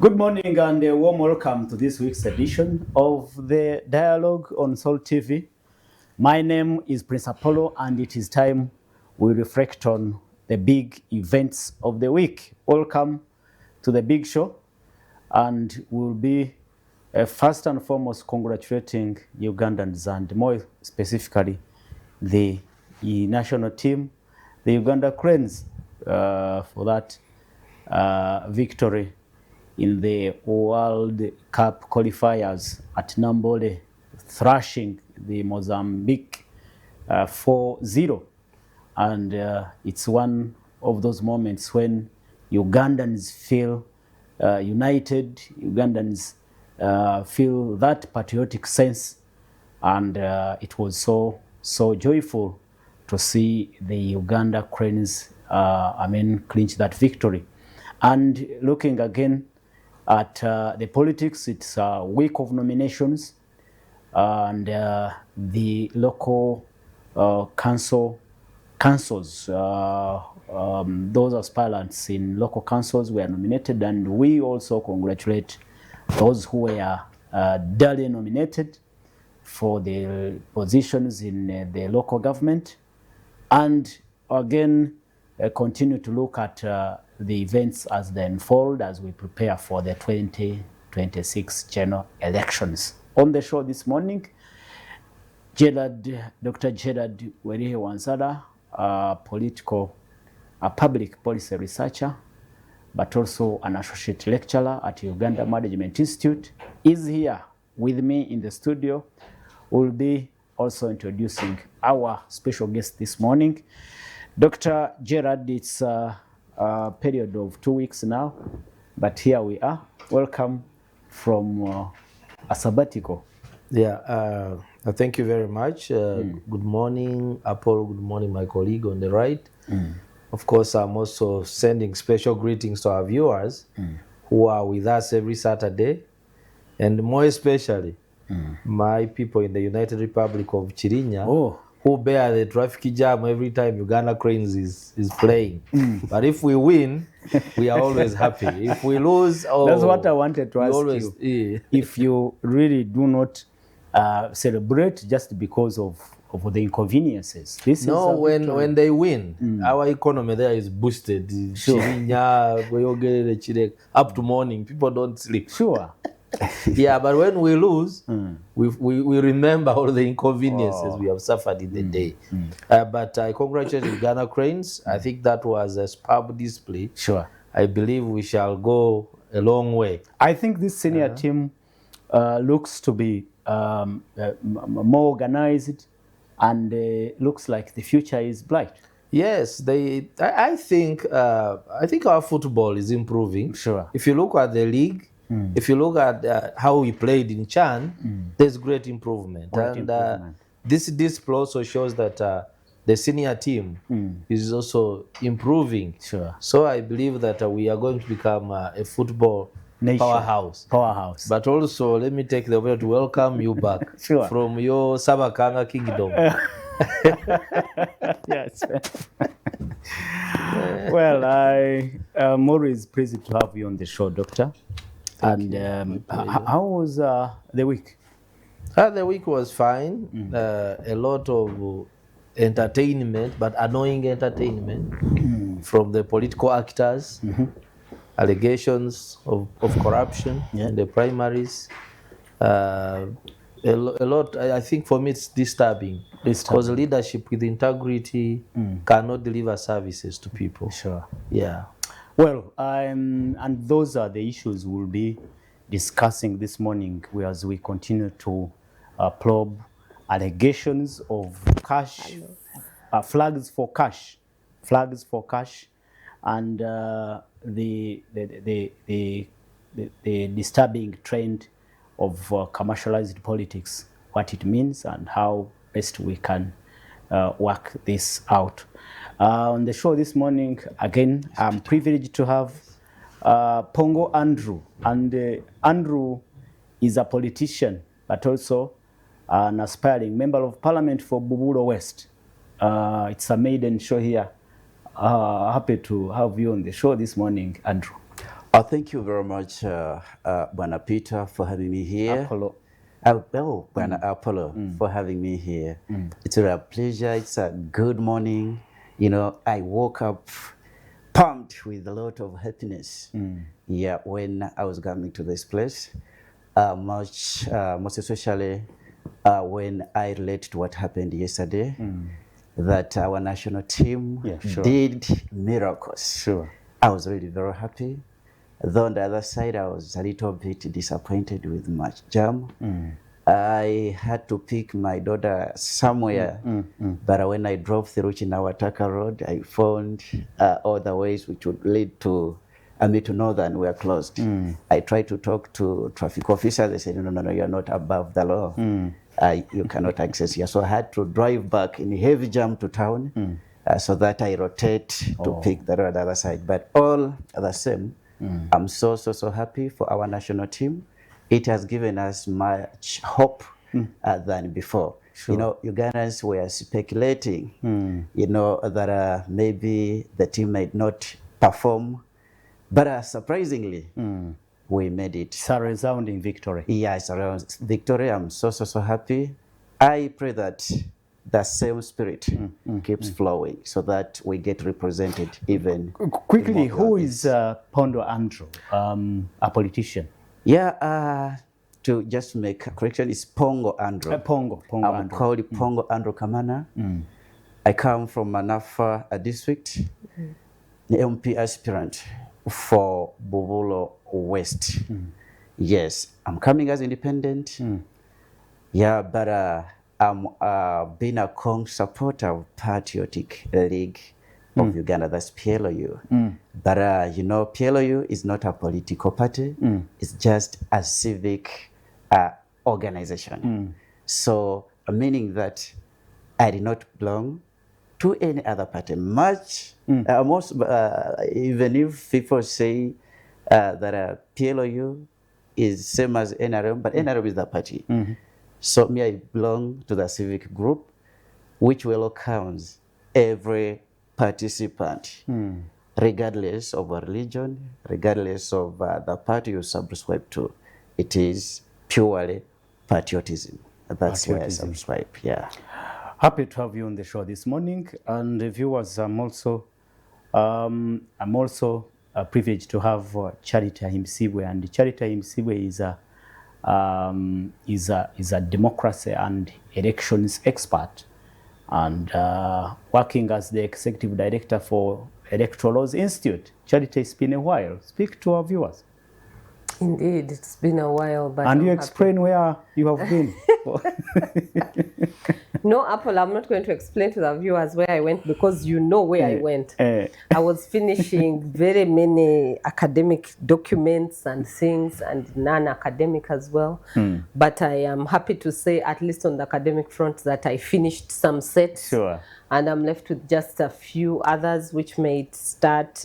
Good morning and a warm welcome to this week's edition of the Dialogue on Soul TV. My name is Prince Apollo and it is time we reflect on the big events of the week. Welcome to the big show, and we'll be first and foremost congratulating Ugandans and more specifically the national team, the Uganda Cranes, for that victory in the World Cup qualifiers at Nambole, thrashing the Mozambique 4-0. And it's one of those moments when Ugandans feel united, Ugandans feel that patriotic sense, and it was so joyful to see the Uganda Cranes clinch that victory. And looking again at the politics, it's a week of nominations, and the local councils, those aspirants in local councils were nominated, and we also congratulate those who were duly nominated for the positions in the local government, and again continue to look at the events as they unfold as we prepare for the 2026 general elections. On the show this morning, Dr. Gerard Werihe Wansara, a public policy researcher, but also an associate lecturer at Uganda Management Institute, is here with me in the studio. We'll be also introducing our special guest this morning. Dr. Gerard, it's a period of 2 weeks now, but here we are. Welcome from a sabbatical. Yeah, thank you very much. Good morning, Apollo. Good morning, my colleague on the right. Of course, I'm also sending special greetings to our viewers who are with us every Saturday, and more especially my people in the United Republic of Chirinya, who bear the traffic jam every time Uganda Cranes is playing. But if we win, we are always happy. If we lose, that's what I wanted to ask you. If you really do not celebrate just because of the inconveniences. When they win, our economy there is boosted. Chirinya, up to morning, people don't sleep. Sure. Yeah, but when we lose, we remember all the inconveniences we have suffered in the day. But I congratulate Uganda Cranes. I think that was a superb display. Sure. I believe we shall go a long way. I think this senior team looks to be more organized, and looks like the future is bright. Yes, I think our football is improving. Sure. If you look at the league, if you look at how we played in Chan, there's great improvement. This display also shows that the senior team is also improving. Sure. So I believe that we are going to become a football nation. Powerhouse. But also, let me take the opportunity to welcome you back from your Sabakanga kingdom. Yes. Well, I am always pleased to have you on the show, Doctor. How was the week? The week was fine. A lot of entertainment, but annoying entertainment from the political actors. Allegations of corruption in the primaries. A lot. I think for me it's disturbing. Because leadership with integrity cannot deliver services to people. Sure. Yeah. Well, and those are the issues we'll be discussing this morning as we continue to probe allegations of cash, flags for cash, and the disturbing trend of commercialized politics, what it means and how best we can work this out. On the show this morning, again, I'm privileged to have Pongo Andrew. And Andrew is a politician, but also an aspiring member of parliament for Buburo West. It's a maiden show here. Happy to have you on the show this morning, Andrew. Thank you very much, Bwana Peter, for having me here. Apollo. Bwana Apollo, for having me here. It's a pleasure. It's a good morning. You know, I woke up pumped with a lot of happiness. Yeah, when I was coming to this place, most especially when I relate to what happened yesterday, that our national team did miracles. Sure. I was really very happy. Though on the other side, I was a little bit disappointed with much jam. I had to pick my daughter somewhere, but when I drove through Chinawataka Road, I found all the ways which would lead to to Northern were closed. I tried to talk to traffic officers. They said, no, you're not above the law. You cannot access here. So I had to drive back in heavy jam to town so that I rotate to pick the road on the other side. But all the same, I'm so happy for our national team. It has given us much hope than before. Sure. You know, Ugandans were speculating, you know, that maybe the team might not perform, but surprisingly, we made it. It's a resounding victory. Yeah, it's a resounding victory. I'm so happy. I pray that the same spirit keeps flowing so that we get represented even quickly. Who is Pondo Andrew, a politician? Yeah, to just make a correction, it's Pongo Andrew. Pongo I'm Andrew. called Pongo Andrew Kamana. I come from Manafa district, the MP aspirant for Bubulo West. Yes, I'm coming as independent. Yeah, but I'm being a strong supporter of Patriotic League of Uganda, that's PLOU. But you know, PLOU is not a political party. It's just a civic organization. So, meaning that I did not belong to any other party. Much, most, even if people say that PLOU is same as NRM, but NRM is the party. So me, I belong to the civic group, which welcomes every participant, regardless of a religion, regardless of the party you subscribe to. It is purely patriotism. That's why I subscribe. Yeah. Happy to have you on the show this morning, and viewers, I'm also privileged to have Charity Ahimsibwe, and Charity Ahimsibwe is a democracy and elections expert, and working as the executive director for Electoral Laws Institute. Charity, it's been a while. Speak to our viewers. Indeed, it's been a while, but and you explain where you have been. No, Apple, I'm not going to explain to the viewers where I went because you know where I went. I was finishing very many academic documents and things, and non-academic as well. But I am happy to say, at least on the academic front, that I finished some sets. Sure. And I'm left with just a few others, which may start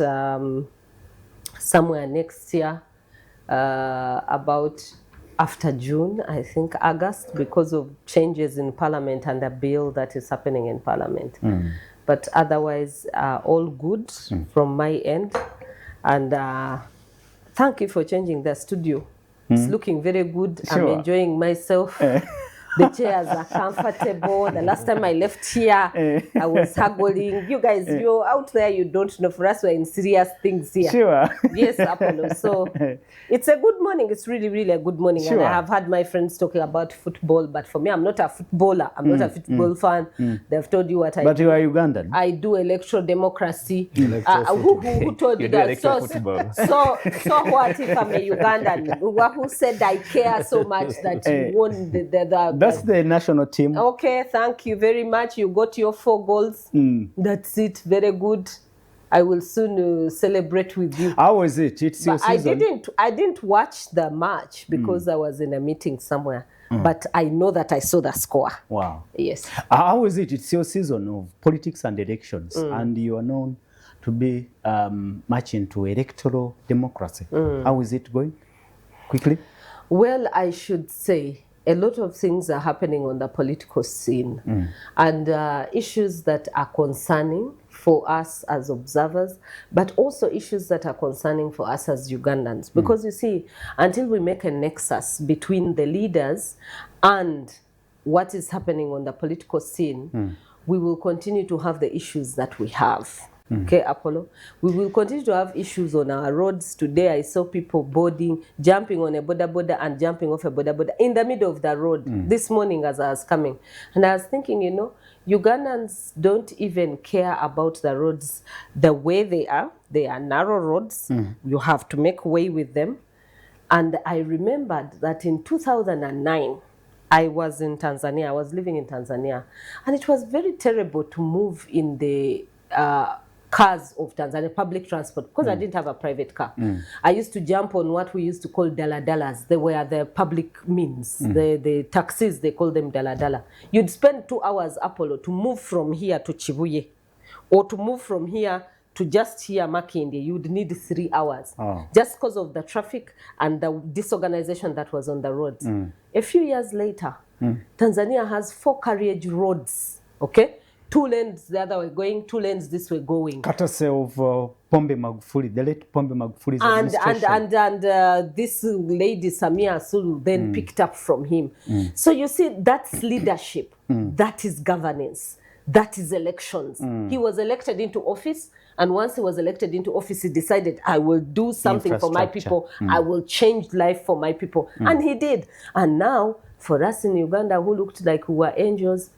somewhere next year, about after June, I think August, because of changes in Parliament and the bill that is happening in Parliament. But otherwise, all good from my end. And thank you for changing the studio. It's looking very good. Sure. I'm enjoying myself. The chairs are comfortable. The last time I left here, I was haggling. You guys, you're out there, you don't know. For us, we're in serious things here. Sure. Yes, Apollo. So it's a good morning. It's really, really a good morning. Sure. And I have had my friends talking about football, but for me, I'm not a footballer. I'm not a football fan. They've told you what I do. But you are Ugandan. I do electoral democracy. Who told you that? electoral football. So what if I'm a Ugandan? Who said I care so much that you won the That's the national team. Okay, thank you very much. You got your 4 goals. That's it. Very good. I will soon celebrate with you. How was it? It's your season. I didn't watch the match because I was in a meeting somewhere. But I know that I saw the score. Wow. Yes. How is it? It's your season of politics and elections, and you are known to be much into electoral democracy. How is it going? Quickly. Well, I should say a lot of things are happening on the political scene, and issues that are concerning for us as observers, but also issues that are concerning for us as Ugandans. Because you see, until we make a nexus between the leaders and what is happening on the political scene, we will continue to have the issues that we have. Okay, Apollo. We will continue to have issues on our roads. Today, I saw people boarding, jumping on a boda and jumping off a boda in the middle of the road this morning as I was coming. And I was thinking, you know, Ugandans don't even care about the roads the way they are. They are narrow roads. You have to make way with them. And I remembered that in 2009, I was in Tanzania. I was living in Tanzania. And it was very terrible to move in the cars of Tanzania, public transport, because I didn't have a private car. I used to jump on what we used to call daladalas. They were the public means, the taxis, they call them daladala. You'd spend 2 hours, Apollo, to move from here to Chibuye, or to move from here to just here Makindi, you'd need 3 hours, just because of the traffic and the disorganization that was on the roads. A few years later, Tanzania has 4 carriage roads, okay? 2 lanes the other way going, 2 lanes this way going. Courtesy of Pombe Magufuli, the late Pombe Magufuli's administration. And this lady, Samia Sulu, then picked up from him. So you see, that's leadership. That is governance. That is elections. He was elected into office, and once he was elected into office, he decided, I will do something for my people. I will change life for my people. And he did. And now, for us in Uganda, who looked like we were angels,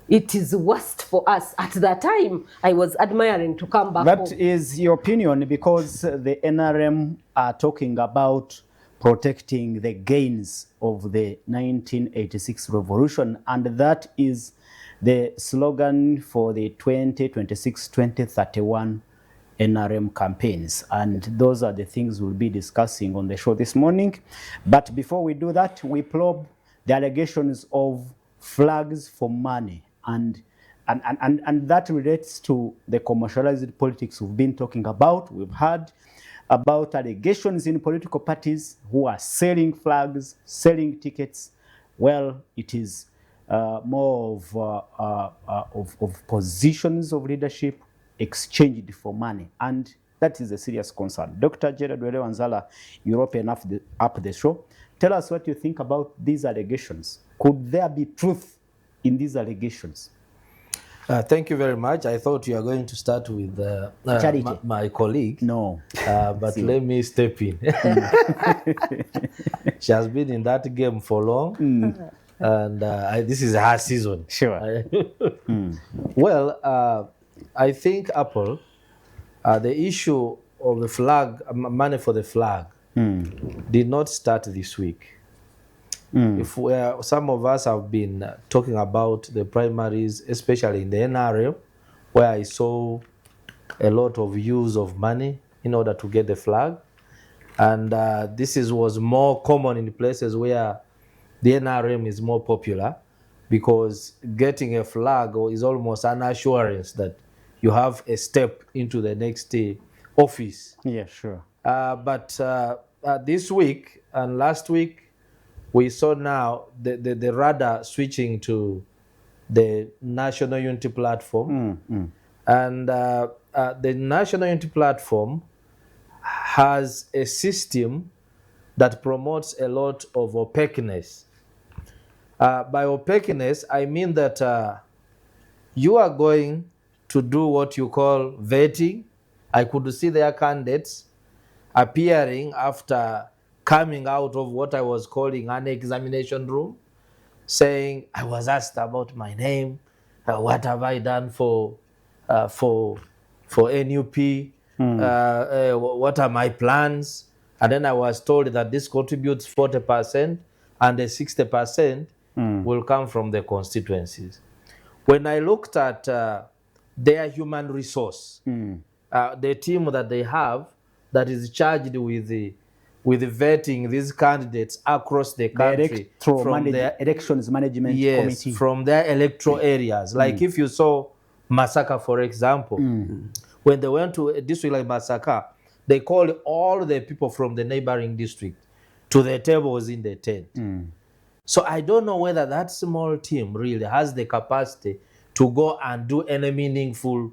it is worst for us. At that time, I was admiring to come back home. That is your opinion, because the NRM are talking about protecting the gains of the 1986 revolution, and that is the slogan for the 2026-2031 NRM campaigns. And those are the things we'll be discussing on the show this morning. But before we do that, we probe the allegations of flags for money. And that relates to the commercialized politics we've been talking about. We've heard about allegations in political parties who are selling flags, selling tickets. Well, it is more of positions of leadership exchanged for money, and that is a serious concern. Dr. Gerard Wanzala, European up the show. Tell us what you think about these allegations. Could there be truth in these allegations? Thank you very much. I thought you are going to start with my colleague. No. But let me step in. She has been in that game for long. And this is her season. Sure. Well, I think, Apple, the issue of the flag, money for the flag, did not start this week. If some of us have been talking about the primaries, especially in the NRM, where I saw a lot of use of money in order to get the flag. And this was more common in places where the NRM is more popular, because getting a flag is almost an assurance that you have a step into the next office. Yeah, sure. But this week and last week, we saw now the radar switching to the National Unity Platform. And the National Unity Platform has a system that promotes a lot of opaqueness. By opaqueness, I mean that you are going to do what you call vetting. I could see their candidates appearing after coming out of what I was calling an examination room, saying, I was asked about my name, what have I done for NUP, what are my plans? And then I was told that this contributes 40% and the 60% will come from the constituencies. When I looked at their human resource, the team that they have that is charged with vetting these candidates across the country from their elections management committee. Yes, from their electoral areas. Like if you saw Masaka, for example, when they went to a district like Masaka, they called all the people from the neighboring district to the tables in the tent. So I don't know whether that small team really has the capacity to go and do any meaningful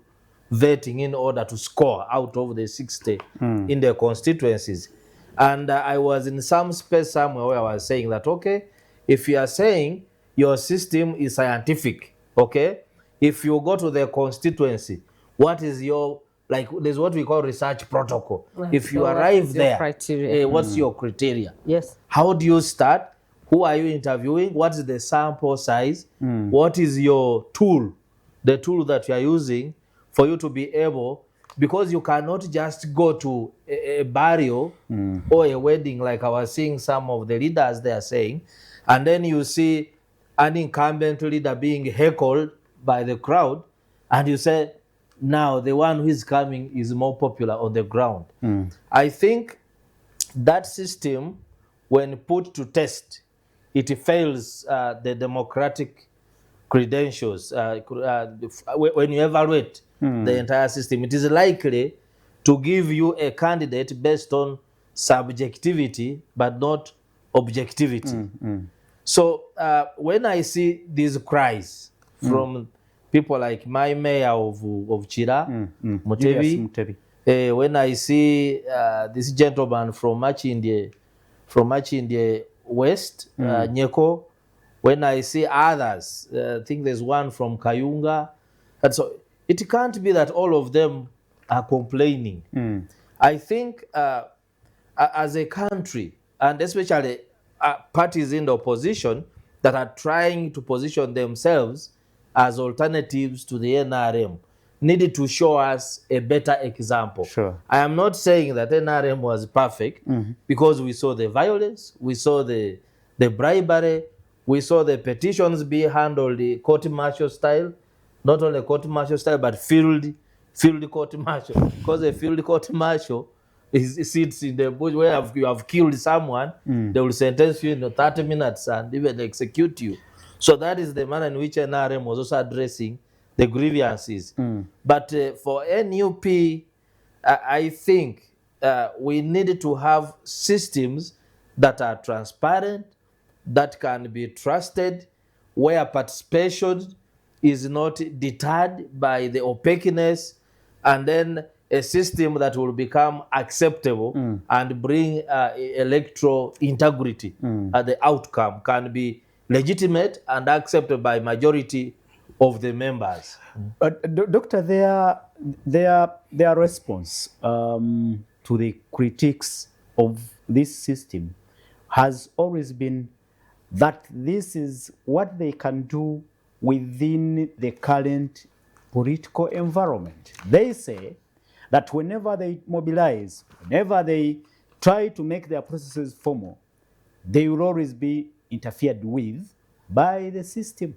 vetting in order to score out of the 60 in the constituencies. And I was in some space somewhere where I was saying that, okay, if you are saying your system is scientific, okay, if you go to the constituency, what is your, like, there's what we call research protocol. If you So what arrive is your there, criteria? what's your criteria? Yes. How do you start? Who are you interviewing? What is the sample size? What is your tool? The tool that you are using for you to be able, because you cannot just go to a burial or a wedding like I was seeing some of the leaders they are saying, and then you see an incumbent leader being heckled by the crowd, and you say, now the one who is coming is more popular on the ground. I think that system, when put to test, it fails the democratic credentials. When you evaluate the entire system, it is likely to give you a candidate based on subjectivity but not objectivity. So when I see these cries from people like my mayor of Chira, Julius Mutebi, Mutebi. when I see this gentleman from Machindie West, Nyeko, when I see others, I think there's one from Kayunga, and so it can't be that all of them are complaining. I think as a country, and especially parties in the opposition that are trying to position themselves as alternatives to the NRM, needed to show us a better example. Sure. I am not saying that NRM was perfect, because we saw the violence, we saw the bribery, we saw the petitions being handled the court martial style, not only court martial style, but field court martial. Because a field court martial sits in the bush where you have killed someone, they will sentence you in 30 minutes and even execute you. So that is the manner in which NRM was also addressing the grievances. But for NUP, I think we need to have systems that are transparent, that can be trusted, where participation is not deterred by the opaqueness, and then a system that will become acceptable and bring electoral integrity. The outcome can be legitimate and accepted by majority of the members. Doctor, their response to the critiques of this system has always been that this is what they can do within the current political environment. They say that whenever they mobilize, whenever they try to make their processes formal, they will always be interfered with by the system.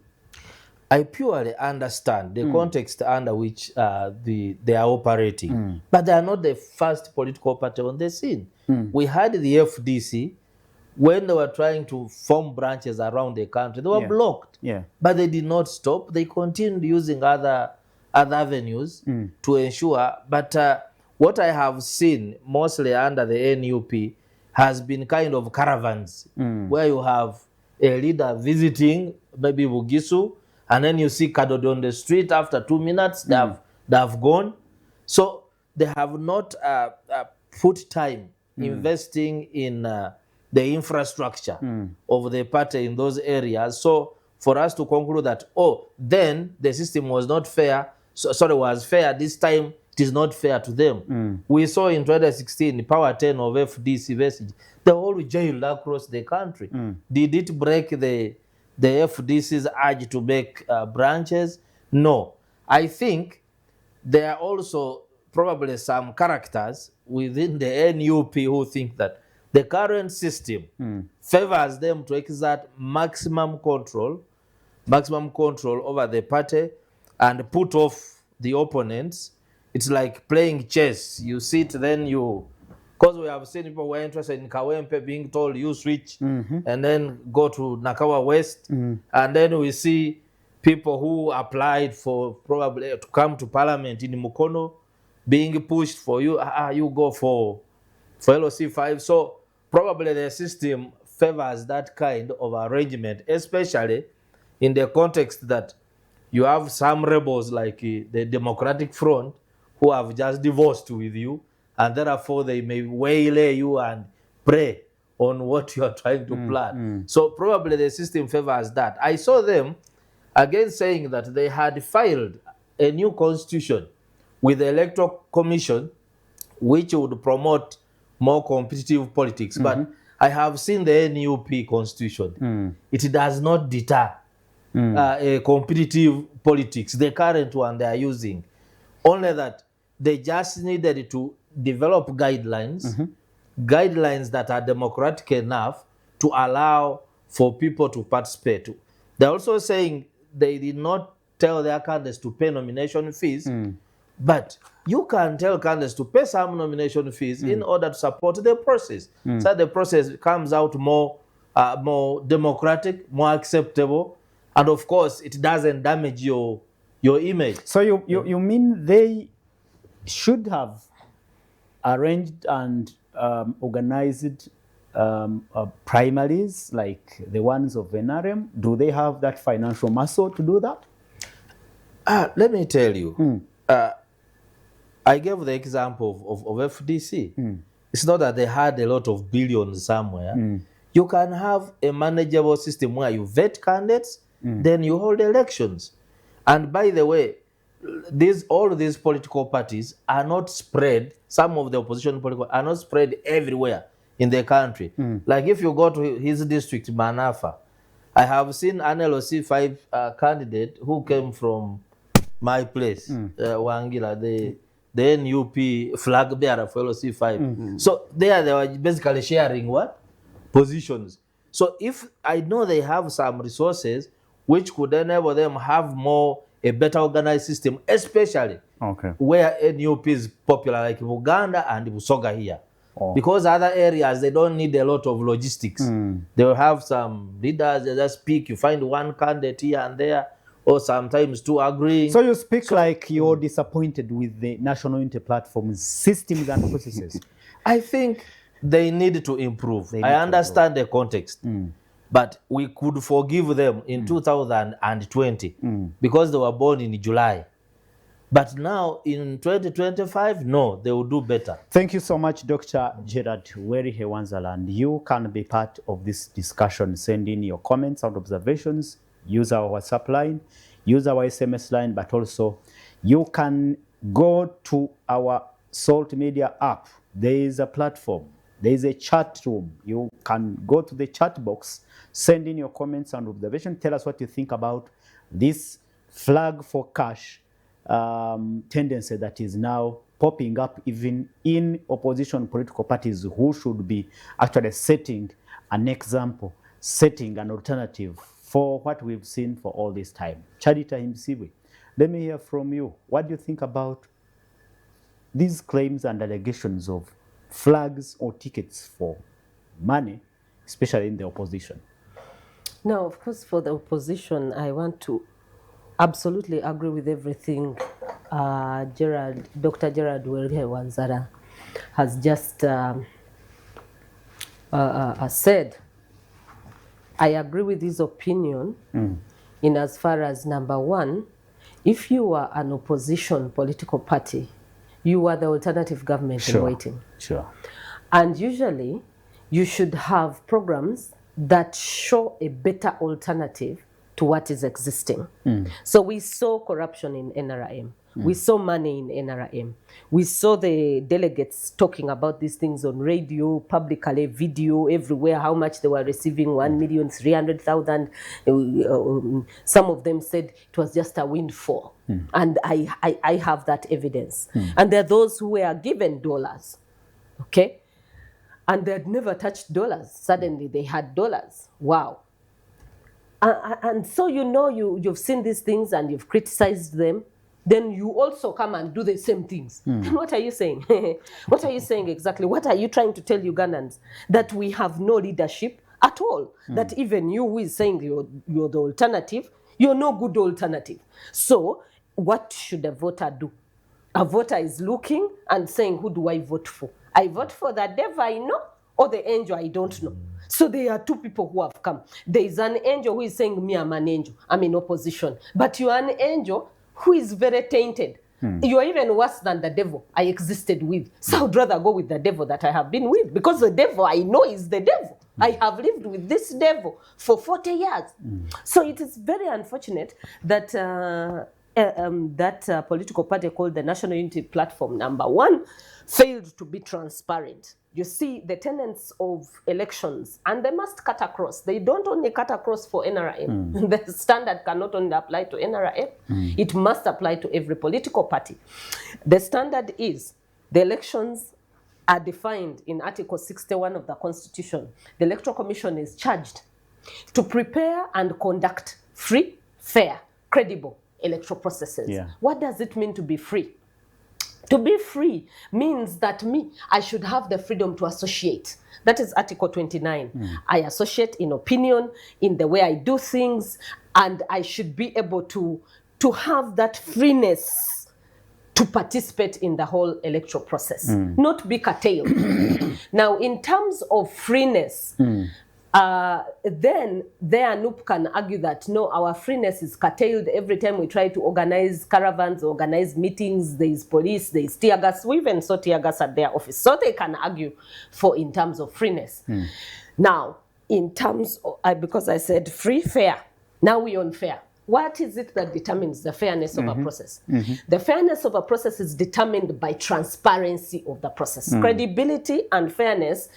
I purely understand the context under which they are operating, but they are not the first political party on the scene. We had the FDC when they were trying to form branches around the country. They were blocked, but they did not stop. They continued using other avenues to ensure. But what I have seen mostly under the NUP has been kind of caravans, where you have a leader visiting maybe Bugisu, and then you see Kadodo on the street. After 2 minutes, they have gone. So they have not put time investing in the infrastructure of the party in those areas. So for us to conclude that, then the system was not fair, was fair, this time it is not fair to them. We saw in 2016, Power 10 of FDC Vestige, they all jailed across the country. Did it break the FDC's urge to make branches? No. I think there are also probably some characters within the NUP who think that the current system favors them to exert maximum control over the party and put off the opponents. It's like playing chess. You sit, then you... Because we have seen people who are interested in Kawempe being told, you switch, and then go to Nakawa West. And then we see people who applied for probably to come to parliament in Mukono being pushed for you. You go for LOC5. So probably the system favors that kind of arrangement, especially in the context that you have some rebels like the Democratic Front who have just divorced with you, and therefore they may waylay you and prey on what you are trying to plan. So probably the system favors that. I saw them again saying that they had filed a new constitution with the Electoral Commission which would promote more competitive politics. But I have seen the NUP constitution. It does not deter a competitive politics, the current one they are using. Only that they just needed to develop guidelines, guidelines that are democratic enough to allow for people to participate. They're also saying they did not tell their candidates to pay nomination fees, but you can tell candidates to pay some nomination fees in order to support the process. So the process comes out more democratic, more acceptable, and of course it doesn't damage your image. So you mean they should have arranged and organized primaries like the ones of NRM? Do they have that financial muscle to do that? Let me tell you. I gave the example of FDC. It's not that they had a lot of billions somewhere. You can have a manageable system where you vet candidates, then you hold elections. And by the way, all these political parties are not spread, some of the opposition political are not spread everywhere in the country. Like if you go to his district, Manafa, I have seen an LOC5 candidate who came from my place, Wangila, the NUP flag bearer for LOC5. So they were basically sharing what? Positions. So if I know they have some resources which could enable them have a better organized system, especially where NUP is popular, like Uganda and Busoga here. Because other areas, they don't need a lot of logistics. They will have some leaders, they just speak, you find one candidate here and there, or sometimes two agreeing. So you speak like you're disappointed with the National Unity Platform's systems and processes. I think they need to improve. I understand the context, but we could forgive them in 2020 because they were born in July. But now in 2025, no, they will do better. Thank you so much, Dr. Gerard Weri Hewanzala. And you can be part of this discussion. Send in your comments and observations. Use our WhatsApp line, use our SMS line, but also you can go to our Salt Media app. There is a platform. There is a chat room. You can go to the chat box, send in your comments and observations. Tell us what you think about this flag for cash tendency that is now popping up even in opposition political parties who should be actually setting an example, setting an alternative for what we've seen for all this time. Charita Himsiwe, let me hear from you. What do you think about these claims and allegations of flags or tickets for money, especially in the opposition? Now, of course, for the opposition, I want to absolutely agree with everything Dr. Gerard Weri Hewanzala has just said. I agree with his opinion in as far as, number one, if you are an opposition political party, you are the alternative government in waiting. Sure. And usually, you should have programs that show a better alternative to what is existing. So we saw corruption in NRM. We saw money in NRM. We saw the delegates talking about these things on radio, publicly, video, everywhere, how much they were receiving, 1,300,000. Some of them said it was just a windfall. And I have that evidence. And there are those who were given dollars, okay? And they had never touched dollars. Suddenly they had dollars. Wow. And so you've seen these things and you've criticized them. Then you also come and do the same things. Then what are you saying? What are you saying exactly? What are you trying to tell Ugandans? That we have no leadership at all? That even you who is saying you're the alternative, you're no good alternative. So what should a voter do? A voter is looking and saying, who do I vote for? I vote for the devil I know or the angel I don't know. So there are two people who have come. There is an angel who is saying, me, I'm an angel. I'm in opposition. But you are an angel who is very tainted. You are even worse than the devil I existed with. So I'd rather go with the devil that I have been with, because the devil I know is the devil. I have lived with this devil for 40 years. So it is very unfortunate that that political party called the National Unity Platform, number one, failed to be transparent. You see, the tenets of elections, and they must cut across. They don't only cut across for NRM. The standard cannot only apply to NRM. It must apply to every political party. The standard is the elections are defined in Article 61 of the Constitution. The Electoral Commission is charged to prepare and conduct free, fair, credible electoral processes. What does it mean to be free? To be free means that I should have the freedom to associate. That is Article 29. I associate in opinion, in the way I do things, and I should be able to have that freeness to participate in the whole electoral process, not be curtailed. Now, in terms of freeness, then there NUP can argue that no, our freeness is curtailed every time we try to organize caravans, organize meetings, there is police, there is tear gas. We even saw tear gas at their office. So they can argue for in terms of freeness. Now, in terms of, because I said free, fair, now we on fair. What is it that determines the fairness of a process? The fairness of a process is determined by transparency of the process. Credibility and fairness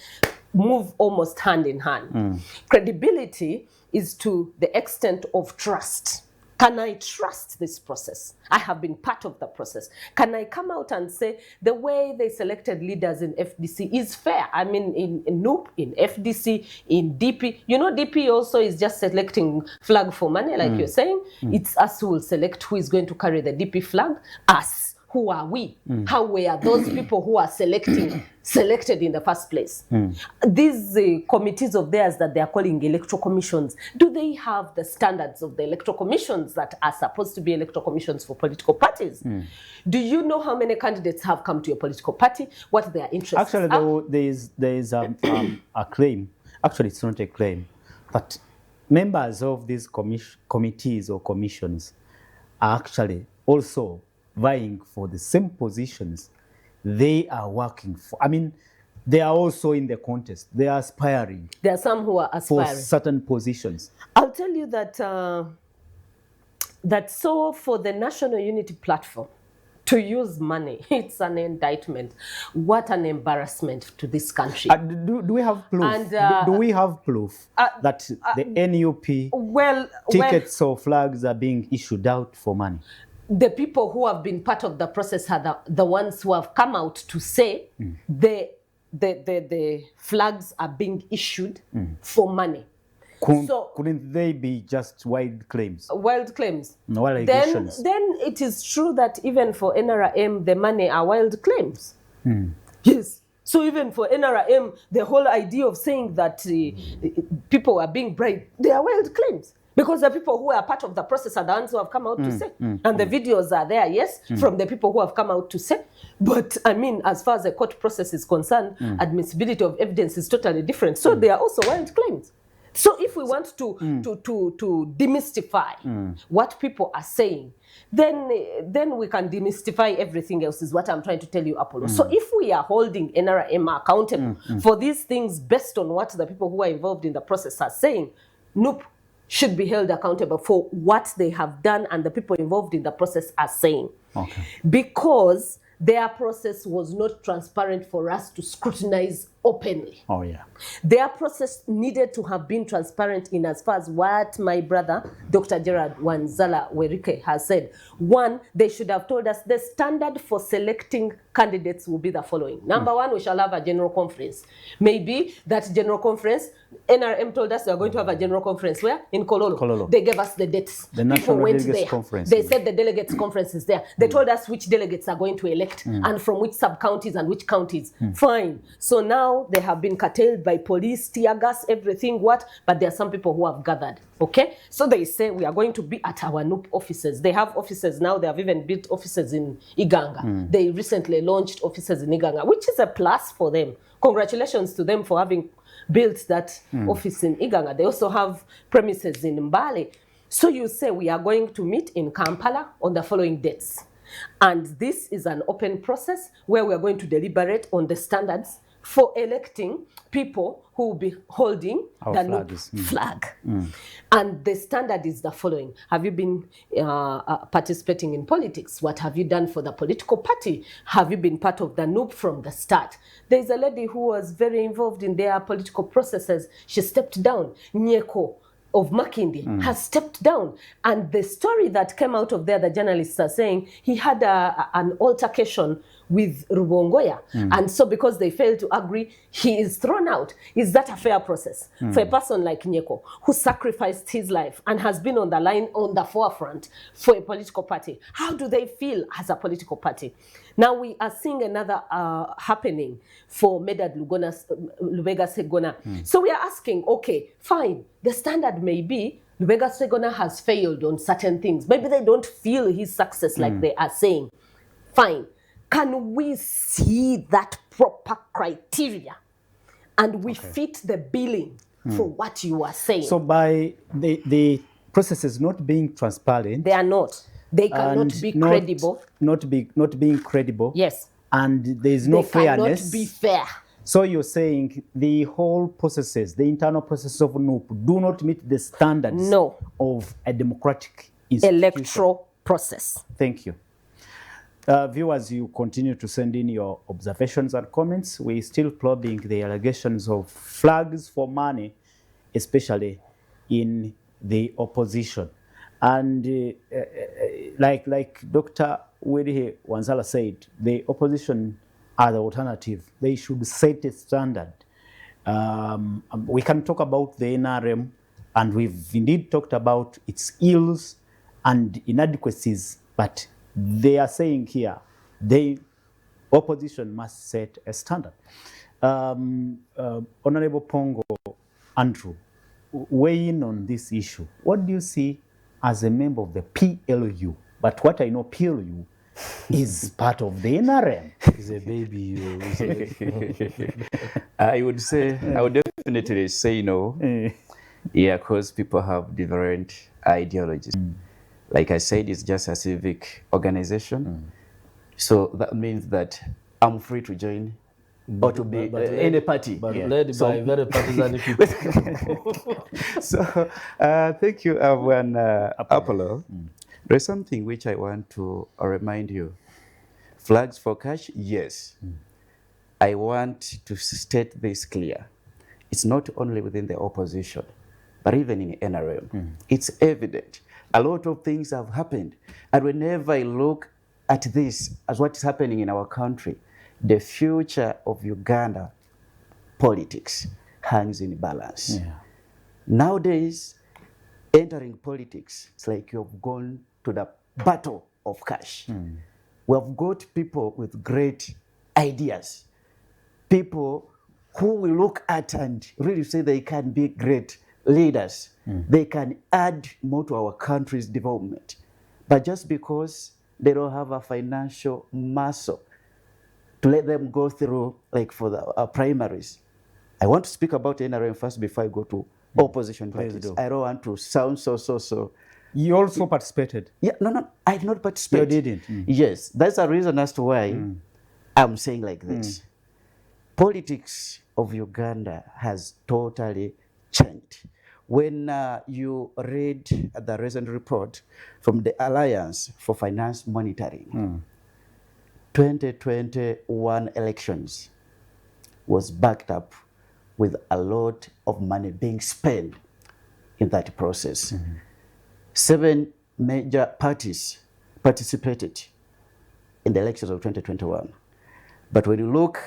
move almost hand in hand. Credibility is to the extent of trust. Can I trust this process? I have been part of the process. Can I come out and say the way they selected leaders in FDC is fair? I mean, in NUP, in FDC, in DP. You know, DP also is just selecting flag for money, like you're saying. It's us who will select who is going to carry the DP flag. Us. Who are we? How were those people who are selected in the first place? These committees of theirs that they are calling electoral commissions, do they have the standards of the electoral commissions that are supposed to be electoral commissions for political parties? Do you know how many candidates have come to your political party? What their interests are? Actually, there is a claim. Actually, it's not a claim. But members of these committees or commissions are actually also vying for the same positions they are working for. I mean, they are also in the contest. They are aspiring. There are some who are aspiring for certain positions. I'll tell you that so for the National Unity Platform to use money, it's an indictment. What an embarrassment to this country. Do we have proof? And, do we have proof that the NUP tickets or flags are being issued out for money? The people who have been part of the process are the ones who have come out to say the flags are being issued for money. Couldn't they be just wild claims? Wild claims. Wild allegations. Then it is true that even for NRM, the money are wild claims. Yes. So even for NRM, the whole idea of saying that people are being bribed, they are wild claims. Because the people who are part of the process are the ones who have come out to say. And the videos are there, yes, from the people who have come out to say. But, I mean, as far as the court process is concerned, admissibility of evidence is totally different. So they are also wild claims. So if we want to demystify what people are saying, then we can demystify everything else, is what I'm trying to tell you, Apollo. So if we are holding NRM accountable for these things based on what the people who are involved in the process are saying, NUP should be held accountable for what they have done and the people involved in the process are saying. Because their process was not transparent for us to scrutinize openly. Their process needed to have been transparent in as far as what my brother, Dr. Gerard Wanzala Werike, has said. One, they should have told us the standard for selecting candidates will be the following. Number one, we shall have a general conference. Maybe that general conference, NRM told us they are going to have a general conference where? In Kololo. They gave us the dates. The National People went Delegates there. Conference. They said the delegates conference is there. They told us which delegates are going to elect and from which sub-counties and which counties. Fine. So now they have been curtailed by police, tear gas, everything, but there are some people who have gathered, okay? So they say we are going to be at our NUP offices. They have offices now. They have even built offices in Uganda. They recently launched offices in Uganda, which is a plus for them. Congratulations to them for having built that office in Uganda. They also have premises in Mbale. So you say we are going to meet in Kampala on the following dates. And this is an open process where we are going to deliberate on the standards for electing people who will be holding Our the flags. NUP flag. And the standard is the following. Have you been participating in politics? What have you done for the political party? Have you been part of the NUP from the start? There's a lady who was very involved in their political processes. She stepped down. Nyeko of Makindi has stepped down. And the story that came out of there, the journalists are saying he had an altercation with Rubongoya. And so because they failed to agree, he is thrown out. Is that a fair process? For a person like Nyeko, who sacrificed his life and has been on the line, on the forefront for a political party, how do they feel as a political party? Now we are seeing another happening for Medad Lubega Segona. So we are asking, okay, fine, the standard may be Lubega Segona has failed on certain things. Maybe they don't feel his success like they are saying. Fine. Can we see that proper criteria and we fit the billing for what you are saying? So by the processes not being transparent, they are not. They cannot be credible. Not being credible. Yes. And there is no fairness. Cannot be fair. So you're saying the whole processes, the internal processes of NUP do not meet the standards of a democratic institution. Electoral process. Thank you. Viewers, you continue to send in your observations and comments. We're still probing the allegations of flags for money, especially in the opposition. And like Dr. Willie Wanzala said, the opposition are the alternative. They should set a standard. We can talk about the NRM, and we've indeed talked about its ills and inadequacies, but they are saying here, the opposition must set a standard. Honorable Pongo Andrew, weigh in on this issue. What do you see as a member of the PLU? But what I know, PLU is part of the NRM. He's a baby. I would definitely say no. Yeah, because people have different ideologies. Like I said, it's just a civic organization. So that means that I'm free to join or to be any party. But led by very partisan people. So thank you, Apollo. There's something which I want to remind you. Flags for cash, yes. I want to state this clear. It's not only within the opposition, but even in NRM. It's evident. A lot of things have happened. And whenever I look at this as what is happening in our country, the future of Uganda politics hangs in balance. Yeah. Nowadays, entering politics, it's like you've gone to the battle of cash. We have got people with great ideas, people who will look at and really say they can be great leaders. They can add more to our country's development. But just because they don't have a financial muscle to let them go through, like for the primaries. I want to speak about NRM first before I go to opposition parties. I don't want to sound so. You also participated? Yeah, no, I did not participate. You didn't? Yes, that's a reason as to why I'm saying like this. Politics of Uganda has totally changed. When you read the recent report from the Alliance for Finance Monitoring, 2021 elections was backed up with a lot of money being spent in that process. 7 major parties participated in the elections of 2021. But when you look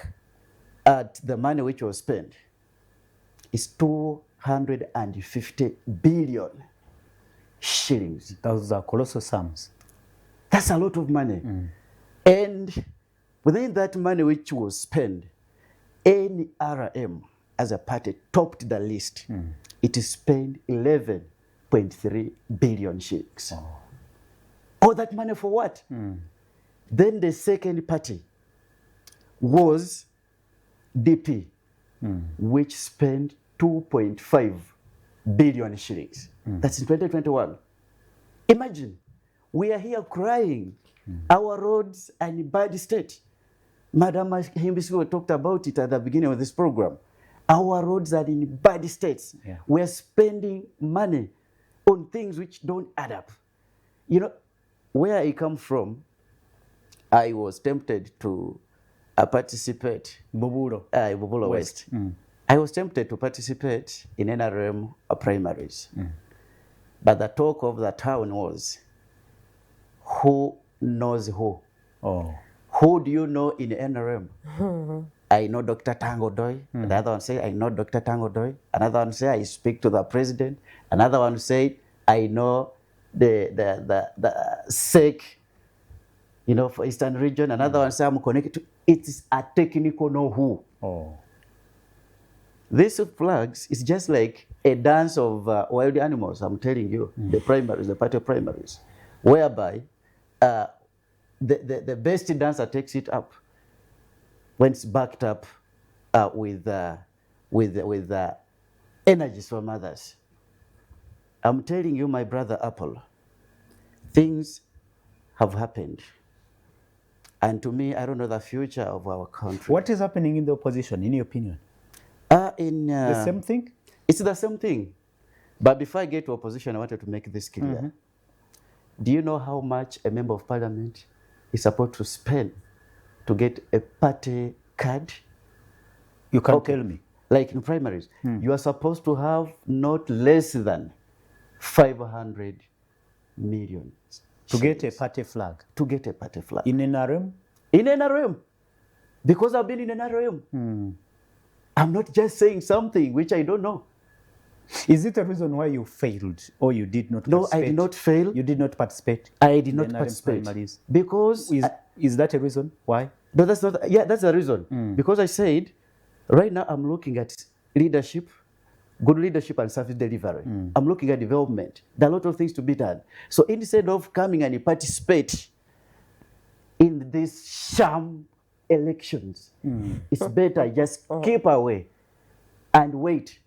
at the money which was spent, it's 250 billion shillings. Those are colossal sums. That's a lot of money. And within that money which was spent, NRM as a party topped the list. It spent 11.3 billion shillings. All that money for what? Then the second party was DP, which spent 2.5 billion shillings. That's in 2021. Imagine, we are here crying. Our roads are in bad state. Madam Himbisiwe talked about it at the beginning of this program. Our roads are in bad states. Yeah. We're spending money on things which don't add up. You know, where I come from, I was tempted to participate. Bubulo. Bubulo West. I was tempted to participate in NRM primaries. But the talk of the town was, who knows who? Oh. Who do you know in NRM? I know Dr. Tango Doi. The other one say, I know Dr. Tango Doi. Another one say, I speak to the president. Another one say, I know the SEC, you know, for Eastern region. Another one say, I'm connected to. It's a technical know-who. Oh. This flags is just like a dance of wild animals, I'm telling you, the primaries, the party primaries, whereby the best dancer takes it up when it's backed up with energies from others. I'm telling you, my brother Apple, things have happened. And to me, I don't know the future of our country. What is happening in the opposition, in your opinion? The same thing? It's the same thing. But before I get to opposition, I wanted to make this clear. Do you know how much a member of parliament is supposed to spend to get a party card? You can tell me. Like in primaries, you are supposed to have not less than 500 million. To get a party flag? To get a party flag. In NRM? In NRM. Because I've been in NRM. I'm not just saying something which I don't know. Is it a reason why you failed or you did not participate? No, I did not fail. You did not participate? I did not NRM participate. Primaries. Because... Is that a reason? Why? No, that's not... Yeah, that's the reason. Because I said, right now I'm looking at leadership, good leadership and service delivery. I'm looking at development. There are a lot of things to be done. So instead of coming and participate in these sham elections, it's better just keep away and wait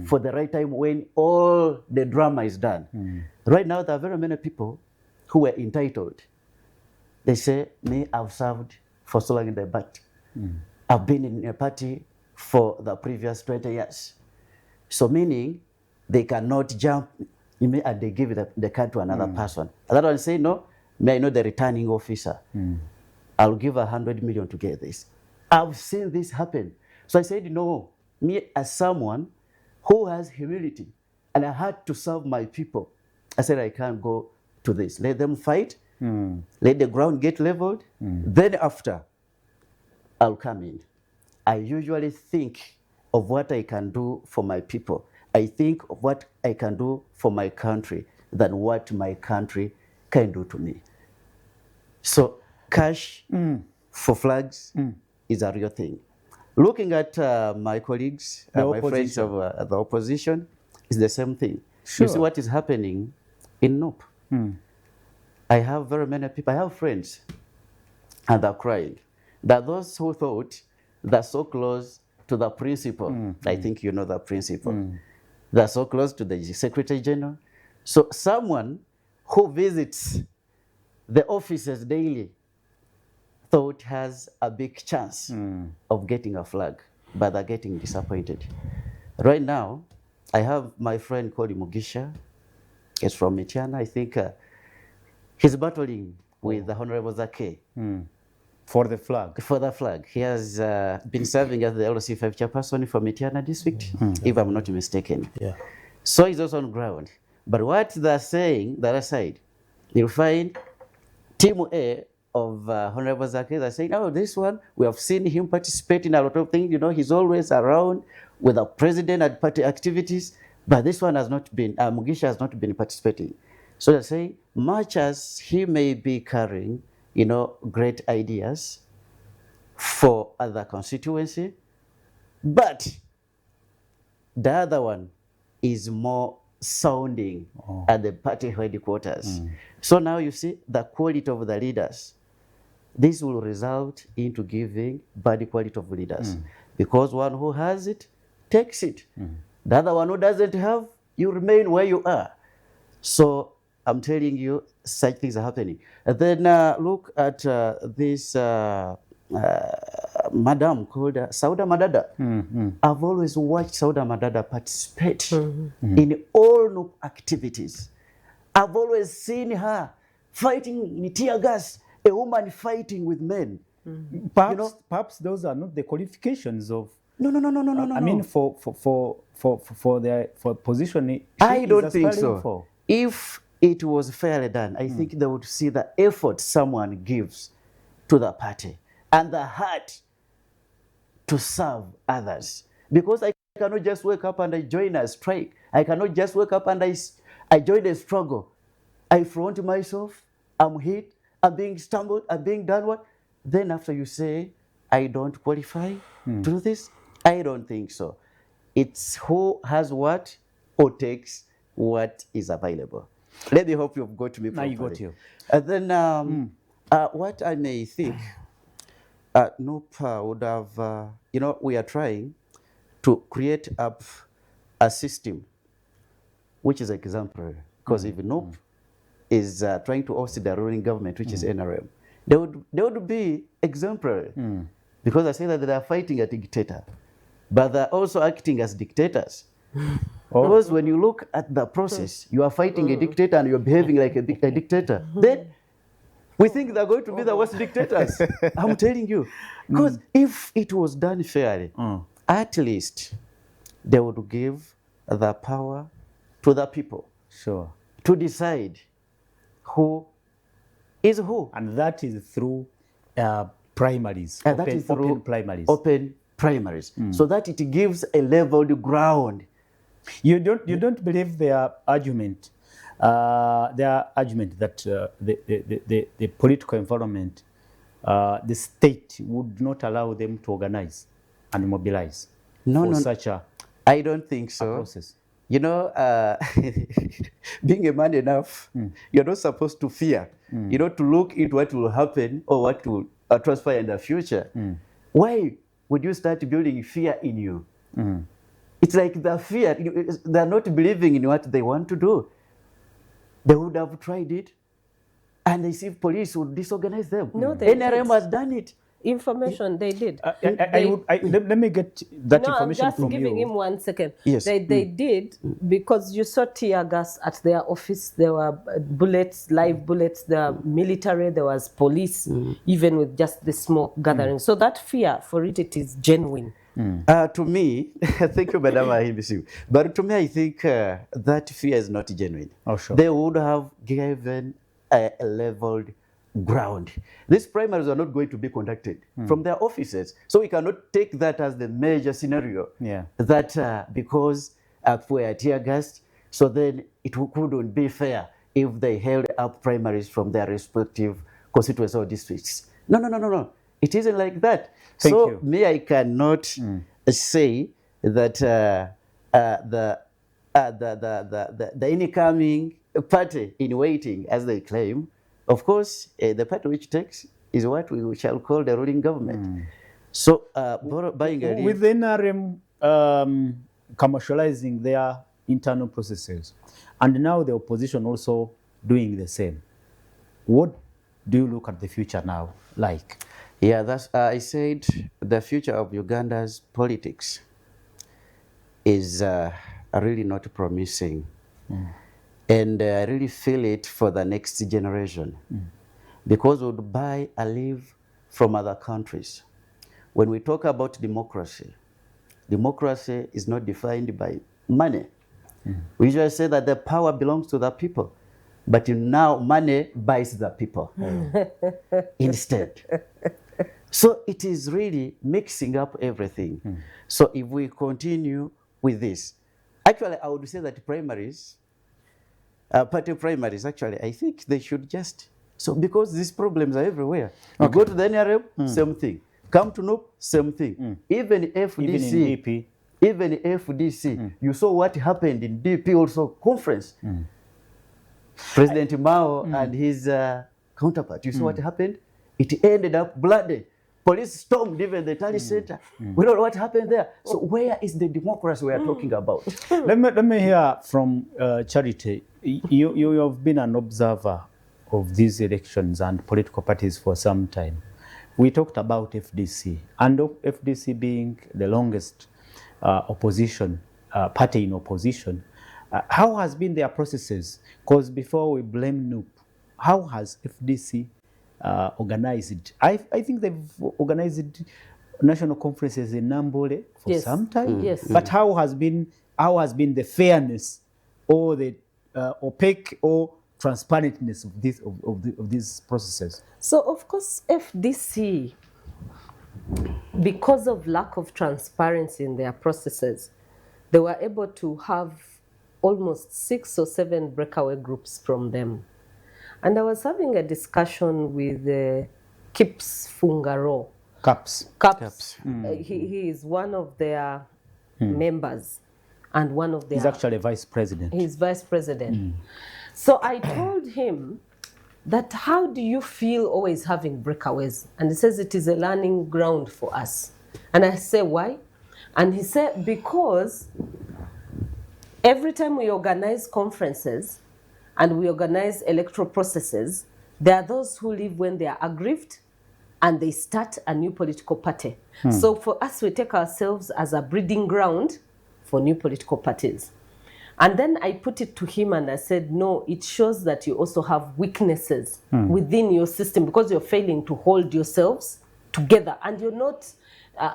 for the right time when all the drama is done. Right now, there are very many people who were entitled. They say, me, I've served for so long in the party. I've been in a party for the previous 20 years. So meaning they cannot jump and they give the card to another person. Another one say, no, may I know the returning officer. I'll give 100 million to get this. I've seen this happen. So I said, no, me as someone who has humility and I had to serve my people, I said, I can't go to this. Let them fight. Let the ground get leveled. Then after, I'll come in. I usually think of what I can do for my people. I think of what I can do for my country than what my country can do to me. So cash for flags is a real thing. Looking at my colleagues, my friends of the opposition, it's the same thing. Sure. You see what is happening in NOP. I have very many people, I have friends, and they're crying. That those who thought they're so close to the principal, I think you know the principal, they're so close to the Secretary General. So someone who visits the offices daily thought has a big chance of getting a flag, but they're getting disappointed. Right now, I have my friend called Mugisha. He's from Mityana. I think he's battling with the Honorable Zake. For the flag? For the flag. He has been serving as the LC5 chairperson for Mityana district, if I'm not mistaken. Yeah. So he's also on ground. But what they're saying, the other side, you'll find Team A of Honorable Zake, they're saying, oh, this one, we have seen him participate in a lot of things. You know, he's always around with the president at party activities. But this one has not been, Mugisha has not been participating. So they're saying, much as he may be carrying, you know, great ideas for other constituency, but the other one is more sounding at the party headquarters. So now you see the quality of the leaders. This will result into giving bad quality of leaders. because one who has it takes it. The other one who doesn't have, you remain where you are. So I'm telling you, such things are happening. And then look at this madam called Sauda Madada. I've always watched Sauda Madada participate in all NUP activities. I've always seen her fighting in tear gas, a woman fighting with men. Perhaps those are not the qualifications of. No. I mean, for their position. I don't think so. For. If it was fairly done, I think they would see the effort someone gives to the party and the heart to serve others. Because I cannot just wake up and I join a strike. I cannot just wake up and I join a struggle. I front myself, I'm hit, I'm being stumbled, I'm being done what? Then after you say, I don't qualify to do this, I don't think so. It's who has what or takes what is available. Let me hope you've got me properly. Now you got you. And then what I may think, NUP would have, we are trying to create up a system which is exemplary. Because if NUP is trying to oust the ruling government, which is NRM, they would be exemplary. Because I say that they are fighting a dictator, but they're also acting as dictators. Because when you look at the process, you are fighting a dictator and you're behaving like a dictator. Then we think they're going to be the worst dictators. I'm telling you. Because if it was done fairly, at least they would give the power to the people. Sure. To decide who is who. And that is through primaries. That is through open primaries. Open primaries. So that it gives a leveled ground. You don't believe their argument that the political environment, the state would not allow them to organize and mobilize such a I don't think so. process. You know, being a man enough, you're not supposed to fear, to look into what will happen or what will transpire in the future. Why would you start building fear in you? It's like the fear, they're not believing in what they want to do. They would have tried it, and they see police would disorganize them. No, they NRM has done it. Information they did. Let me get that information from you. I'm just giving him 1 second. Yes. They did, because you saw tear gas at their office. There were bullets, live bullets. There were military. There was police, even with just the smoke gathering. So that fear, for it is genuine. To me, thank you, Madam Ahimisi. But to me, I think that fear is not genuine. Oh, sure. They would have given a leveled ground. These primaries are not going to be conducted from their offices. So we cannot take that as the major scenario. Yeah. That because we are tear gassed, so then it couldn't be fair if they held up primaries from their respective constituencies or districts. No. It isn't like that. Thank so you. me, I cannot say that the incoming party in waiting, as they claim, of course, the party which takes is what we shall call the ruling government. So, buying a with the NRM commercializing their internal processes, and now the opposition also doing the same, what do you look at the future now like? Yeah, that's I said the future of Uganda's politics is really not promising. And I really feel it for the next generation, because we would buy a leave from other countries. When we talk about democracy, democracy is not defined by money. We usually say that the power belongs to the people, but now money buys the people instead. So it is really mixing up everything. So if we continue with this, actually I would say that primaries, party primaries, actually, I think they should just, because these problems are everywhere. You go to the NRM, same thing. Come to NUP, same thing. Even FDC, even FDC, you saw what happened in DP also conference. President Mao and his counterpart, you saw what happened? It ended up bloody. Police stormed even the Tally Center. We don't know what happened there. So where is the democracy we are talking about? Let me hear from Charity. You have been an observer of these elections and political parties for some time. We talked about FDC, and FDC being the longest opposition party in opposition. How has been their processes? Because before we blame NUP, how has FDC organized? I think they've organized national conferences in Nambole for some time. Yes. But how has been the fairness or the opaque or transparentness of these processes? So of course FDC, because of lack of transparency in their processes, they were able to have almost 6 or 7 breakaway groups from them. And I was having a discussion with Kips Fungaro. Caps. He is one of their members and one of their... He's actually vice president. He's vice president. So I told him that how do you feel always having breakaways? And he says it is a learning ground for us. And I say, why? And he said, because every time we organize conferences and we organize electoral processes, there are those who leave when they are aggrieved and they start a new political party. So for us, we take ourselves as a breeding ground for new political parties. And then I put it to him and I said, no, it shows that you also have weaknesses within your system because you're failing to hold yourselves together. And you're not,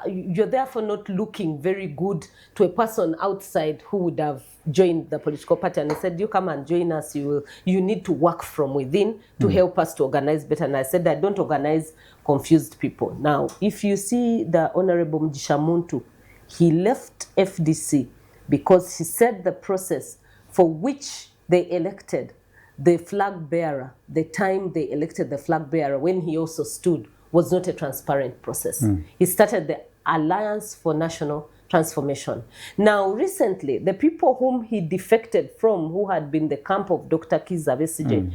you're therefore not looking very good to a person outside who would have joined the political party. And I said, you come and join us, you need to work from within to help us to organize better. And I said, I don't organize confused people. Now, if you see the Honorable Mjisha Muntu, he left FDC because he said the process for which they elected the flag bearer, the time they elected the flag bearer, when he also stood, was not a transparent process. He started the Alliance for National Transformation. Now, recently, the people whom he defected from, who had been the camp of Dr. Kizza Besigye,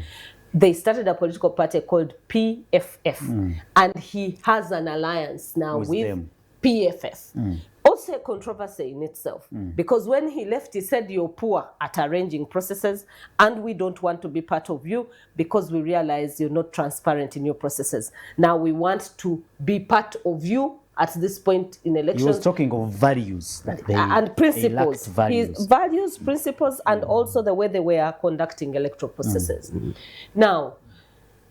they started a political party called PFF. And he has an alliance now with them. PFF. Also a controversy in itself, because when he left, he said, you're poor at arranging processes and we don't want to be part of you because we realize you're not transparent in your processes. Now we want to be part of you at this point in elections. He was talking of values that and principles. Values. His values, principles, and also the way they were conducting electoral processes. Now,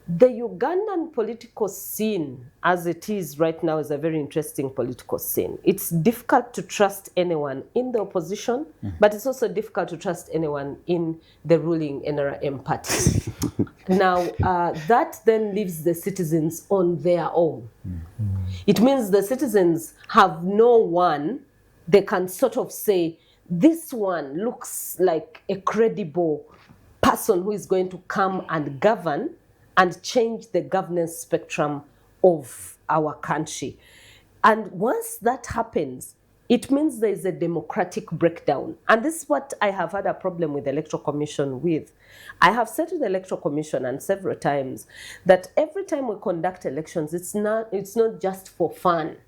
the Ugandan political scene, as it is right now, is a very interesting political scene. It's difficult to trust anyone in the opposition, but it's also difficult to trust anyone in the ruling NRM party. Now, that then leaves the citizens on their own. It means the citizens have no one they can sort of say, this one looks like a credible person who is going to come and govern and change the governance spectrum of our country. And once that happens, it means there is a democratic breakdown. And this is what I have had a problem with the Electoral Commission with. I have said to the Electoral Commission and several times that every time we conduct elections, it's not just for fun.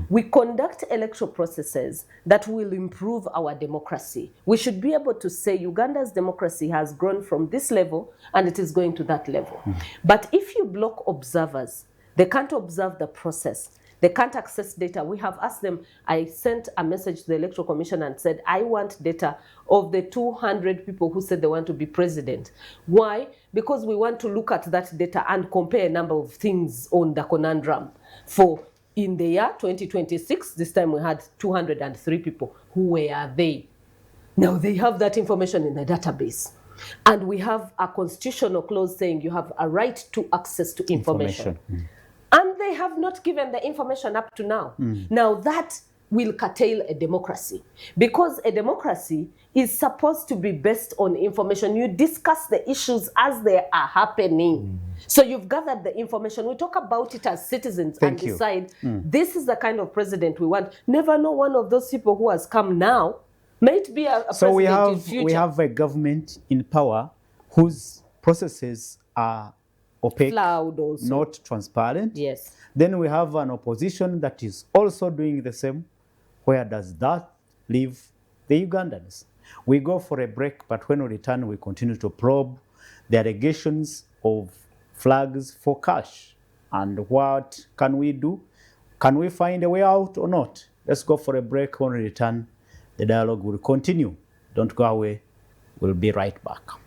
We conduct electoral processes that will improve our democracy. We should be able to say Uganda's democracy has grown from this level and it is going to that level. But if you block observers, they can't observe the process. They can't access data. We have asked them, I sent a message to the Electoral Commission and said, I want data of the 200 people who said they want to be president. Why? Because we want to look at that data and compare a number of things on the conundrum. For in the year 2026, this time we had 203 people. Who were they? Now they have that information in the database. And we have a constitutional clause saying you have a right to access to information. And they have not given the information up to now. Now that will curtail a democracy, because a democracy is supposed to be based on information. You discuss the issues as they are happening. So you've gathered the information. We talk about it as citizens and decide this is the kind of president we want. Never know one of those people who has come now might be a so president in future. We have a government in power whose processes are opaque, Cloud also. not transparent. Yes. Then we have an opposition that is also doing the same. Where does that leave the Ugandans? We go for a break, but when we return, we continue to probe the allegations of flags for cash. And what can we do? Can we find a way out or not? Let's go for a break. When we return, the dialogue will continue. Don't go away. We'll be right back.